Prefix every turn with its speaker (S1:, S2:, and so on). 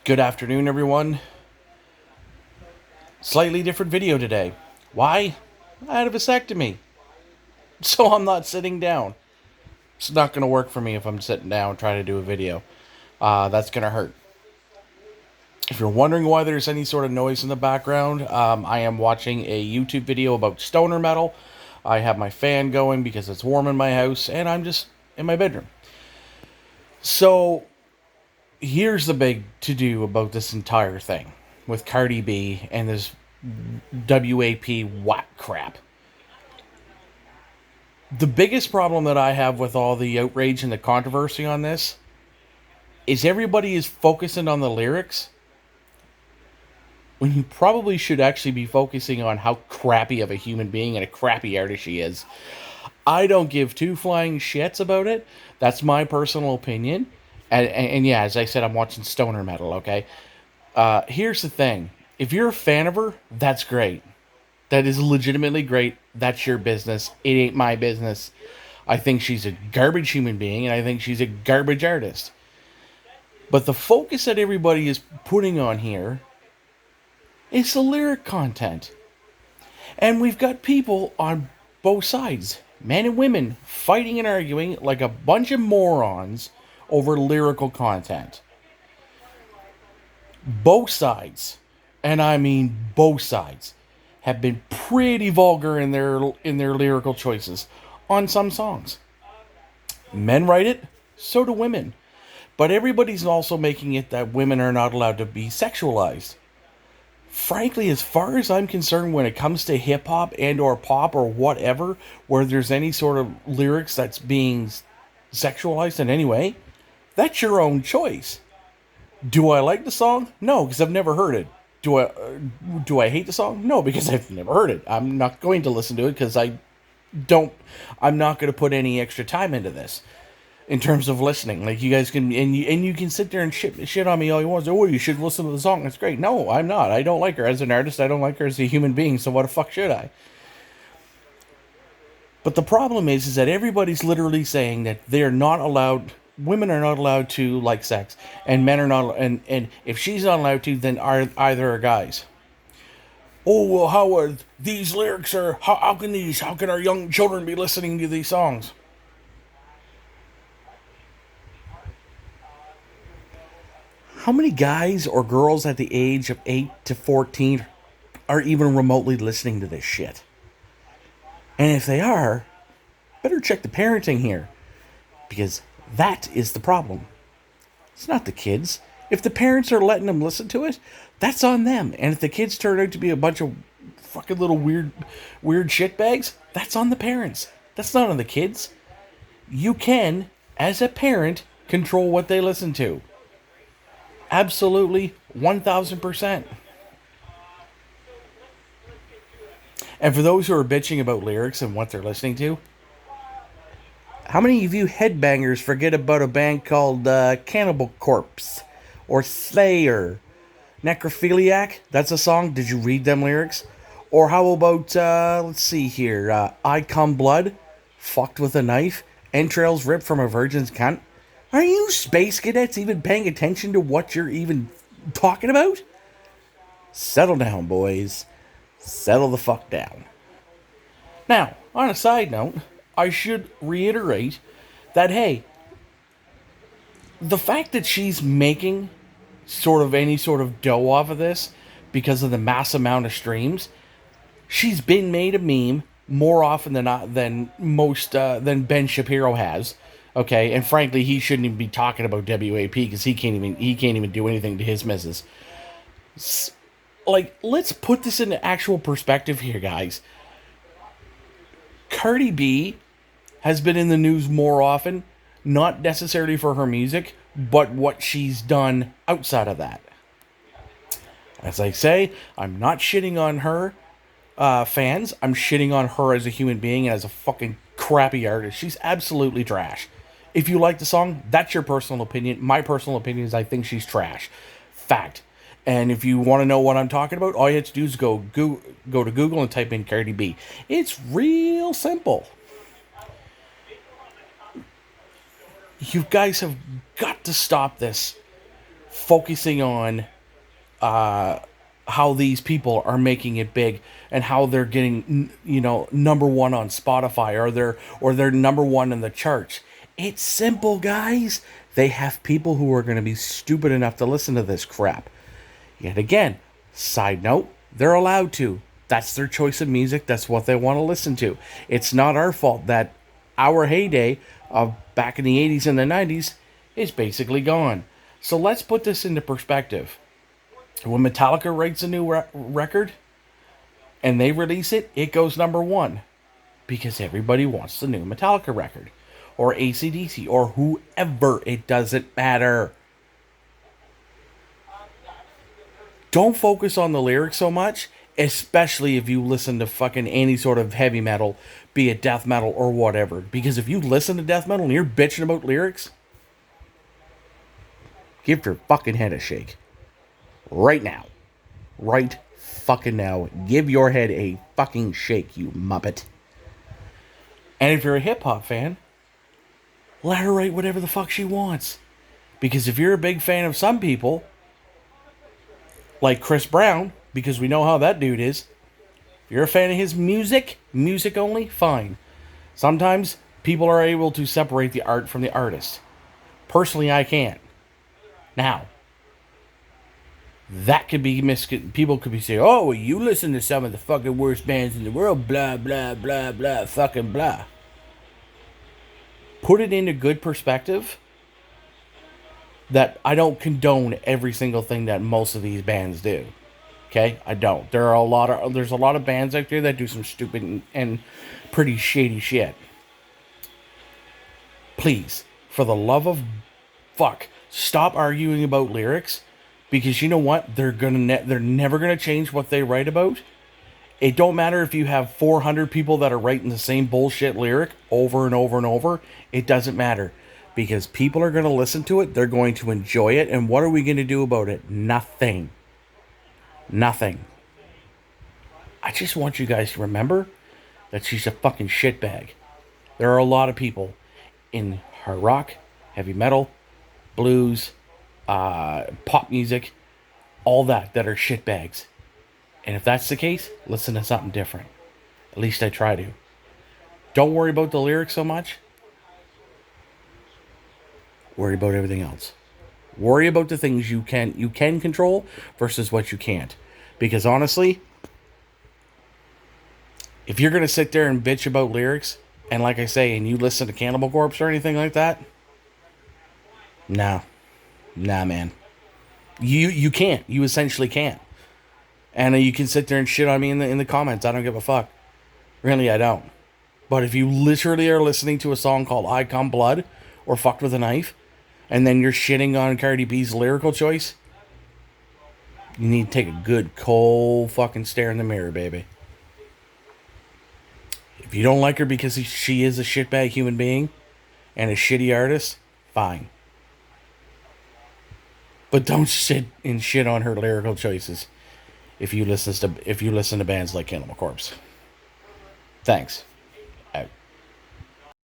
S1: Good afternoon, everyone. Slightly different video today. Why? I had a vasectomy, so I'm not sitting down. It's not going to work for me if I'm sitting down trying to do a video. That's going to hurt. If you're wondering why there's any sort of noise in the background, I am watching a YouTube video about stoner metal. I have my fan going because it's warm in my house, and I'm just in my bedroom. So, here's the big to-do about this entire thing with Cardi B and this WAP whack crap. The biggest problem that I have with all the outrage and the controversy on this is everybody is focusing on the lyrics when you probably should actually be focusing on how crappy of a human being and a crappy artist she is. I don't give two flying shits about it. That's my personal opinion. And yeah, as I said, I'm watching stoner metal, okay? Here's the thing. If you're a fan of her, that's great. That is legitimately great. That's your business. It ain't my business. I think she's a garbage human being, and I think she's a garbage artist. But the focus that everybody is putting on here is the lyric content. And we've got people on both sides, men and women, fighting and arguing like a bunch of morons over lyrical content. Both sides, and I mean both sides, have been pretty vulgar in their lyrical choices on some songs. Men write it, so do women. But everybody's also making it that women are not allowed to be sexualized. Frankly, as far as I'm concerned, when it comes to hip hop and or pop or whatever, where there's any sort of lyrics that's being sexualized in any way, that's your own choice. Do I like the song? No, because I've never heard it. Do I hate the song? No, because I've never heard it. I'm not going to listen to it because I'm not going to put any extra time into this in terms of listening. Like, you guys can, and you can sit there and shit on me all you want. Oh, you should listen to the song. It's great. No, I'm not. I don't like her as an artist. I don't like her as a human being. So what the fuck should I? But the problem is that everybody's literally saying that they're not allowed. Women are not allowed to like sex, and men are not. And if she's not allowed to, then either are guys. Oh well, how are these lyrics are? How can our young children be listening to these songs? How many guys or girls at the age of 8 to 14 are even remotely listening to this shit? And if they are, better check the parenting here, because that is the problem. It's not the kids. If the parents are letting them listen to it, that's on them. And if the kids turn out to be a bunch of fucking little weird shitbags, that's on the parents. That's not on the kids. You can, as a parent, control what they listen to. Absolutely, 1000%. And for those who are bitching about lyrics and what they're listening to, how many of you headbangers forget about a band called Cannibal Corpse or Slayer? Necrophiliac? That's a song. Did you read them lyrics? Or how about, let's see here, I Come Blood, Fucked with a Knife, Entrails Ripped from a Virgin's Cunt? Are you space cadets even paying attention to what you're even talking about? Settle down, boys. Settle the fuck down. Now, on a side note, I should reiterate that, hey, the fact that she's making sort of any sort of dough off of this because of the mass amount of streams, she's been made a meme more often than not than Ben Shapiro has. Okay, and frankly, he shouldn't even be talking about WAP because he can't even do anything to his missus. Like, let's put this into actual perspective here, guys. Cardi B has been in the news more often, not necessarily for her music, but what she's done outside of that. As I say, I'm not shitting on her fans. I'm shitting on her as a human being and as a fucking crappy artist. She's absolutely trash. If you like the song, that's your personal opinion. My personal opinion is I think she's trash. Fact. And if you want to know what I'm talking about, all you have to do is go to Google and type in Cardi B. It's real simple. You guys have got to stop this focusing on how these people are making it big and how they're getting, number one on Spotify, or they're number one in the charts. It's simple, guys. They have people who are going to be stupid enough to listen to this crap. Yet again, side note, they're allowed to. That's their choice of music. That's what they want to listen to. It's not our fault that our heyday of back in the 80s and the 90s is basically gone. So let's put this into perspective. When Metallica writes a new record and they release it, it goes number one because everybody wants the new Metallica record, or AC/DC, or whoever. It doesn't matter. Don't focus on the lyrics so much, especially if you listen to fucking any sort of heavy metal, be it death metal or whatever. Because if you listen to death metal and you're bitching about lyrics, give your fucking head a shake. Right now. Right fucking now. Give your head a fucking shake, you muppet. And if you're a hip hop fan, let her write whatever the fuck she wants. Because if you're a big fan of some people, like Chris Brown, because we know how that dude is, if you're a fan of his music only, fine. Sometimes people are able to separate the art from the artist. Personally, I can't. Now, that could be people could be saying, oh, well, you listen to some of the fucking worst bands in the world, blah, blah, blah, blah, fucking blah. Put it into good perspective that I don't condone every single thing that most of these bands do. Okay? I don't. There's a lot of bands out there that do some stupid and pretty shady shit. Please, for the love of fuck, stop arguing about lyrics. Because you know what? They're never gonna change what they write about. It don't matter if you have 400 people that are writing the same bullshit lyric over and over and over. It doesn't matter. Because people are gonna listen to it, they're going to enjoy it, and what are we gonna do about it? Nothing. Nothing. I just want you guys to remember that she's a fucking shitbag. There are a lot of people in hard rock, heavy metal, blues, pop music, all that are shitbags. And if that's the case, listen to something different. At least I try to. Don't worry about the lyrics so much. Worry about everything else. Worry about the things you can control versus what you can't. Because honestly, if you're gonna sit there and bitch about lyrics, and like I say, and you listen to Cannibal Corpse or anything like that, nah, man. You can't. You essentially can't. And you can sit there and shit on me in the comments. I don't give a fuck. Really, I don't. But if you literally are listening to a song called I Come Blood or Fucked with a Knife, and then you're shitting on Cardi B's lyrical choice, you need to take a good cold fucking stare in the mirror, baby. If you don't like her because she is a shitbag human being and a shitty artist, fine. But don't shit on her lyrical choices if you listen to bands like Cannibal Corpse. Thanks.